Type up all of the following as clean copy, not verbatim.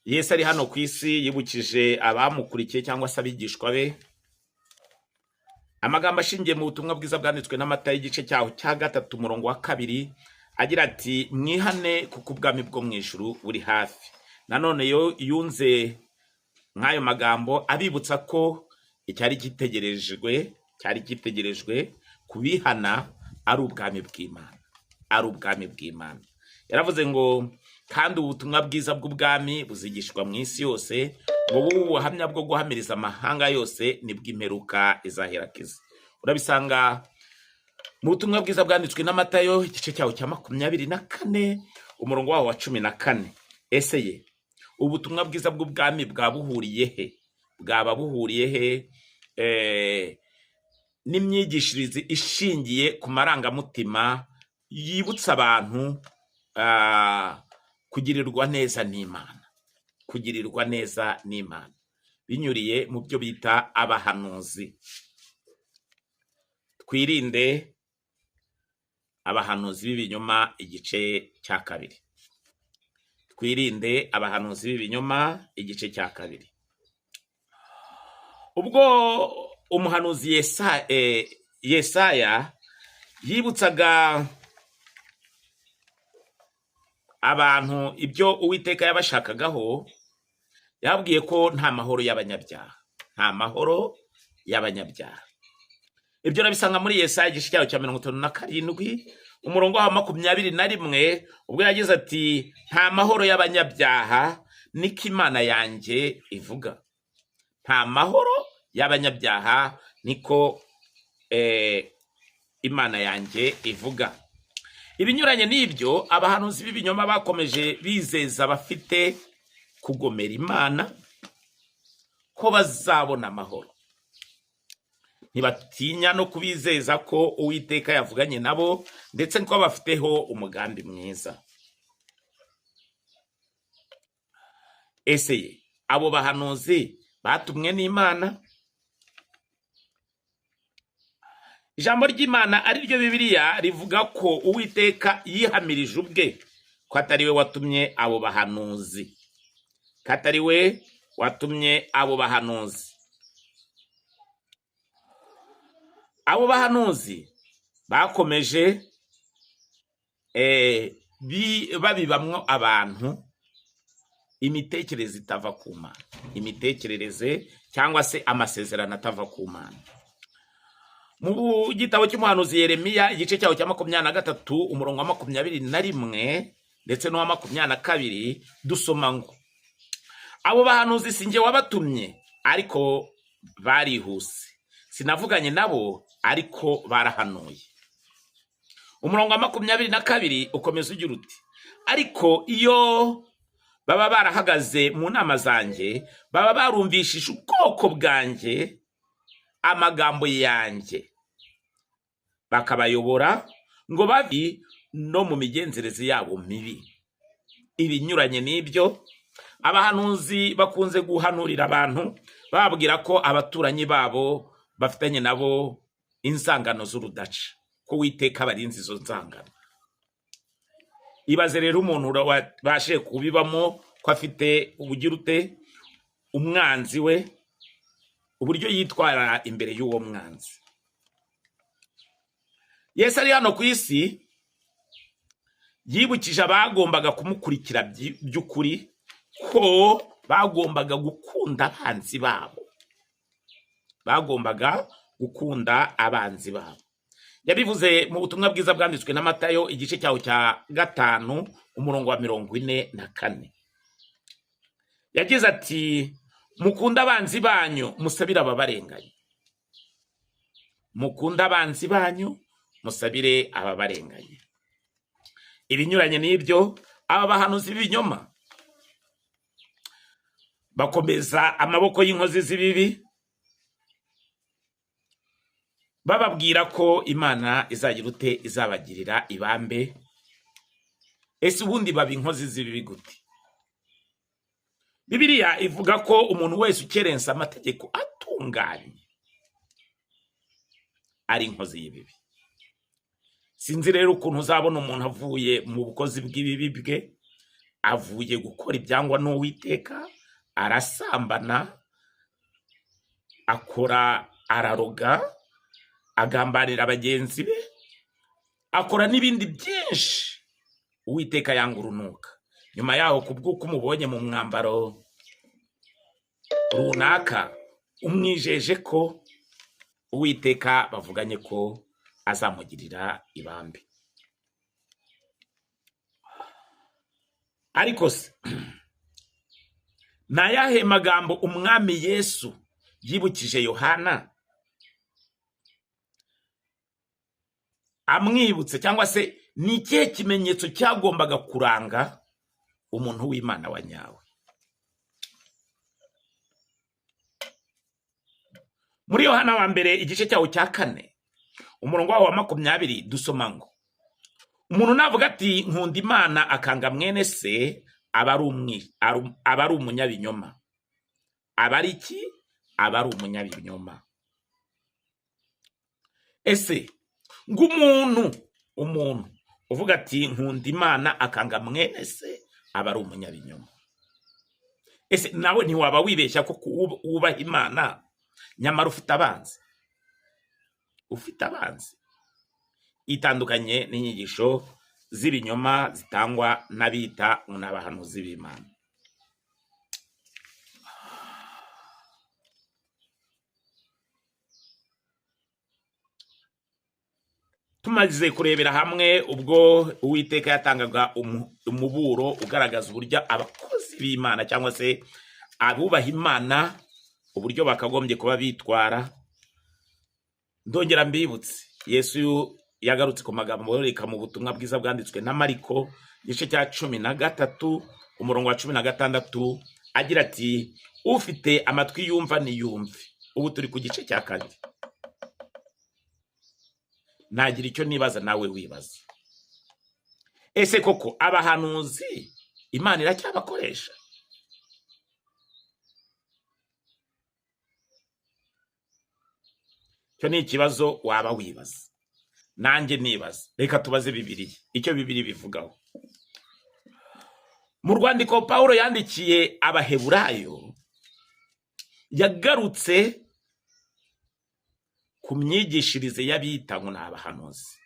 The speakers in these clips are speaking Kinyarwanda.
Yesu ari hano ku isi yibukije abamukurikiye cyangwa se abigishwa be amagambo ashingiye mu butumwa bwiza bwanditswe n'Amatayo igice cyaho cya 3 umurongo wa 2 agira ati mwihane kuko ubwami bwo mu ijuru buri hafi. Nanone yunze nk'ayo magambo abibutsa ko cyari gitegerejwe kubihana ari ubwami bw'Imana. Yaravuze ngo kandi ubutumwa bwiza bw'ubwami buzigishwa mu isi yose, ngo ubuhamya bwo guhamiriza amahanga yose nibw'imperuka izaherakiza. Urabisanga mu butumwa bwiza bwanditswe n'Amatayo igice cyaho cya 24 umurongo waho wa 14. Ese ye ubutumwa bwiza bw'ubwami bwaba buhuriye he n'imyigishirize ishingiye ku marangamutima yibutsa abantu kugirirwa neza n'Imana binyuriye mu byo bita abahanuzi. Twirinde abahanuzi b'ibinyoma igice cya 2. Twirinde abahanuzi b'ibinyoma igice cya 2. Ubwo umuhanuzi Yesaya yibutsaga abantu ibyo Uwiteka yabashakagaho, yabwiye ko nta mahoro y'abanyabyaha. Ibyo nabisanga muri Yesaya igice cyaho cya 57 umurongo wa 21, ubwo yagize ati nta mahoro y'abanyabyaha niko Imana yanjye ivuga. Nta mahoro y'abanyabyaha niko Imana yanjye ivuga. Ibinyuranye n'ibyo, abahanuzi b'ibinyoma bakomeje bizeza bafite kugomera Imana ko bazabona amahoro. Ntibatinya no kubizeza ko Uwiteka yavuganye nabo ndetse ko bafiteho umugambi mwiza. Ese abo bahanuzi batumwe n'Imana? Ijambo ry'Imana ari ryo Bibiliya rivuga ko Uwiteka yihamirije ubwe ko atari we watumye abo bahanuzi. Abo bahanuzi bakomeje babibamwo abantu imitekerereze itava ku Mana, imitekerereze cyangwa se amasezerano atava ku Mana. Mu gitabo cy'umuhanuzi Yeremiya igice cyaho cya 23 umurongo wa 21 ndetse n'uwa 22 dusoma ngo abo bahanuzi sinjye wabatumye ariko barihuse, sinavuganye nabo ariko barahanuye. Umurongo wa 22 ukomeza ugira uti ariko iyo baba barahagaze mu nama zanjye, baba barumvishije ubwoko bwanjye amagambo yanjye, bakabayobora ngo bavi no mu migenzereze yabo mibi. Ibinyuranye n'ibyo, abahanuzi bakunze guhanurira abantu bababwira ko abaturanyi babo bafitanye nabo inzangano z'urudaca, ko Uwiteka barinzi izo nzangano. Ibaze rero umuntu wabashe kubibamo ko afite umwanzi we, uburyo yitwara imbere y'uwo mwanzi. Yesu ari hano ku isi yibukije abagombaga kumukurikira by'ukuri ko bagombaga gukunda abanzi babo. Yabivuze mu butumwa bwiza bwanditswe n'Amatayo igice cyaho cya 5 umurongo wa 44. Yagize ati mukunda abanzi banyu musabire ababarenganya. Mukunda abanzi banyu musabire ababarenganya. Ibinyuranye n'ibyo, aba bahanuzi b'ibinyoma bakomeza amaboko y'inkozi z'ibibi, bababwira ko Imana izabagirira ibambe. Ese ubundi baba inkozi z'ibibi gute? Bibiliya ivuga ko umuntu wese ukerensa amategeko atunganye ari inkozi y'ibibi. Sinzi rero ukuntu uzabona umuntu avuye mu bukozi bw'ibibi bwe avuye gukora ibyangwa n'Uwiteka, arasambana, araroga, agambanira bagenzi be, akora n'ibindi byinshi Uwiteka yanga urunuka. Nyuma yaho kubw'uko umubonye mu mwambaro runaka, umwijeje ko Uwiteka bavuganye ko azamugirira ibambe. Ariko se ni ayahe magambo umwami Yesu yibukije Yohana amwibutse, cyangwa se ni ikihe kimenyetso cyagombaga kuranga umuntu w'Imana wa nyawe? Muri Yohana wa mbere igice cyawo cya 4 umurongo wa 20 dusoma ngo, umuntu navuga ati nkunda Imana akanga mwene se, aba ari umunyabinyoma. Aba ari iki? Aba ari umunyabinyoma. Ese ng'umuntu uvuga ati nkunda Imana akanga mwene se, aba ari umunyabinyoma. Ese nawe ntiwaba wibeshya ko wubaha Imana nyamara ufite abanzi? Ufite abanzi. Itandukanye n'inyigisho z'ibinyoma zitangwa n'abita n'abahanuzi b'Imana. Tumaze kurebera hamwe ubwo Uwiteka yatangaga umuburo ugaragaza uburyo abakozi b'Imana cyangwa se abubaha Imana uburyo bakagombye kuba bitwara, ndongera mbibutse Yesu yagarutse ku magambo yoreka mu butumwa bwiza bwanditswe na Mariko igice cya 13 umurongo wa 16 agira ati, ufite amatwi yumva niyumve. Ubu turi ku gice cya 4. Nagira icyo nibaza nawe wibaza, ese koko abahanuzi Imana iracyabakoresha? Cyo ni ikibazo waba wibaza, nanjye nibaza. Reka tubaze Bibiliya icyo Bibiliya bivugaho. Mu rwandiko Pawulo yandikiye Abaheburayo, yagarutse ku myigishirize y'abita ngo ni abahanuzi.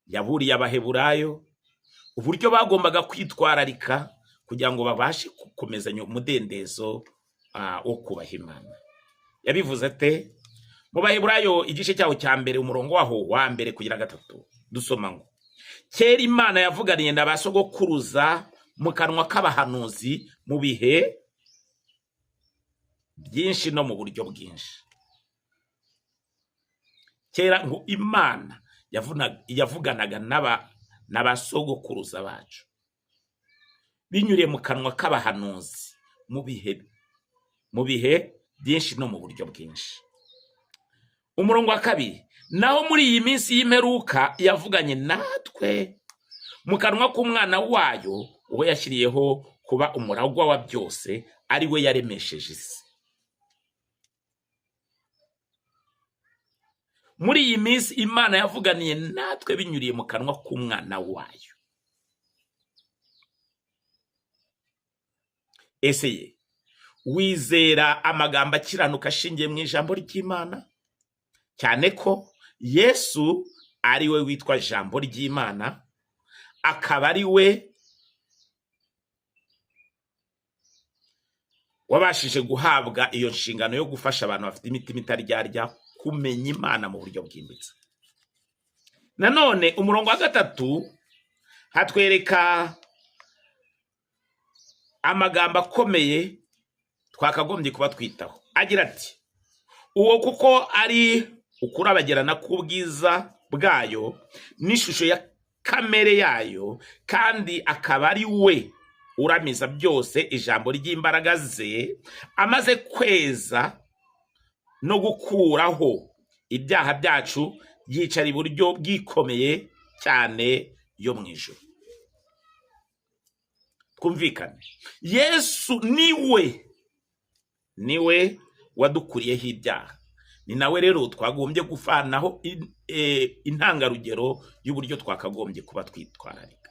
Yaburiye Abaheburayo uburyo bagombaga kwitwararika kugira ngo babashe gukomezanya umudendezo wo kubaha Imana. Yabivuze ate? Mu Baheburayo igice cyawo cya mbere umurongo waho wa mbere kugira 3 dusoma ngo, kera Imana yavuganiye na basogokuruza mu kanwa k'abahanuzi mu bihe byinshi no mu buryo bwinshi. Kera ngo Imana yavuganaga n'abasogokuruza bacu binyuriye mu kanwa k'abahanuzi mu bihe byinshi no mu buryo bwinshi. Umurongo wa 2, naho muri iyi minsi y'imperuka yavuganye natwe mu kanwa k'umwana wayo, uwo yashyiriyeho kuba umuragwa wa byose, ari we yaremesheje isi. Muri iyi minsi Imana yavuganiye natwe binyuriye mu kanwa k'umwana wayo. Ese wizera amagambo akiranuka ashingiye mu ijambo ry'Imana? Cyane ko Yesu ari we witwa ijambo ry'Imana, akaba ari we wabashije guhabwa iyo nshingano yo gufasha abantu bafite imitima itaryarya kumenya Imana mu buryo bwimbitse. Nanone umurongo wa 3 hatwereka amagambo akomeye twakagombye kuba twitaho. Agira ati, uwo kuko ari ukurabagirana k'ubwiza bwayo n'ishusho ya kamere yayo, kandi akaba ari we uramiza byose ijambo ry'imbaraga ze, amaze kweza no gukuraho ibyaha byacu, yicara iburyo bwikomeye cyane yo mu ijuru. Twumvikane, Yesu niwe wadukuriyeho ibyaha. Ni nawe rero twagombye gufanaho intangarugero y'uburyo twakagombye kuba twitwararika.